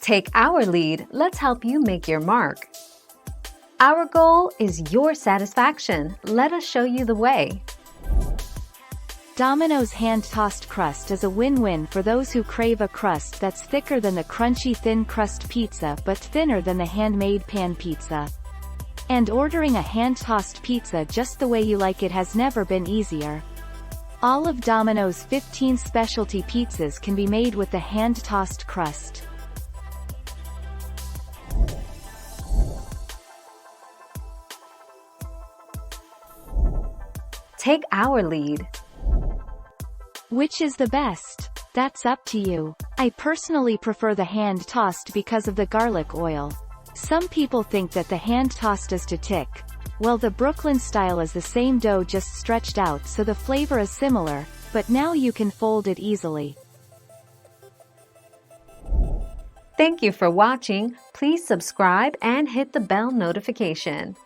Take our lead, let's help you make your mark. Our goal is your satisfaction. Let us show you the way. Domino's hand-tossed crust is a win-win for those who crave a crust that's thicker than the crunchy thin crust pizza but thinner than the handmade pan pizza. And ordering a hand-tossed pizza just the way you like it has never been easier. All of Domino's 15 specialty pizzas can be made with the hand-tossed crust. Take our lead. Which is the best? That's up to you. I personally prefer the hand-tossed because of the garlic oil. Some people think that the hand-tossed is too thick. Well, the Brooklyn style is the same dough just stretched out, so the flavor is similar, but now you can fold it easily. Thank you for watching. Please subscribe and hit the bell notification.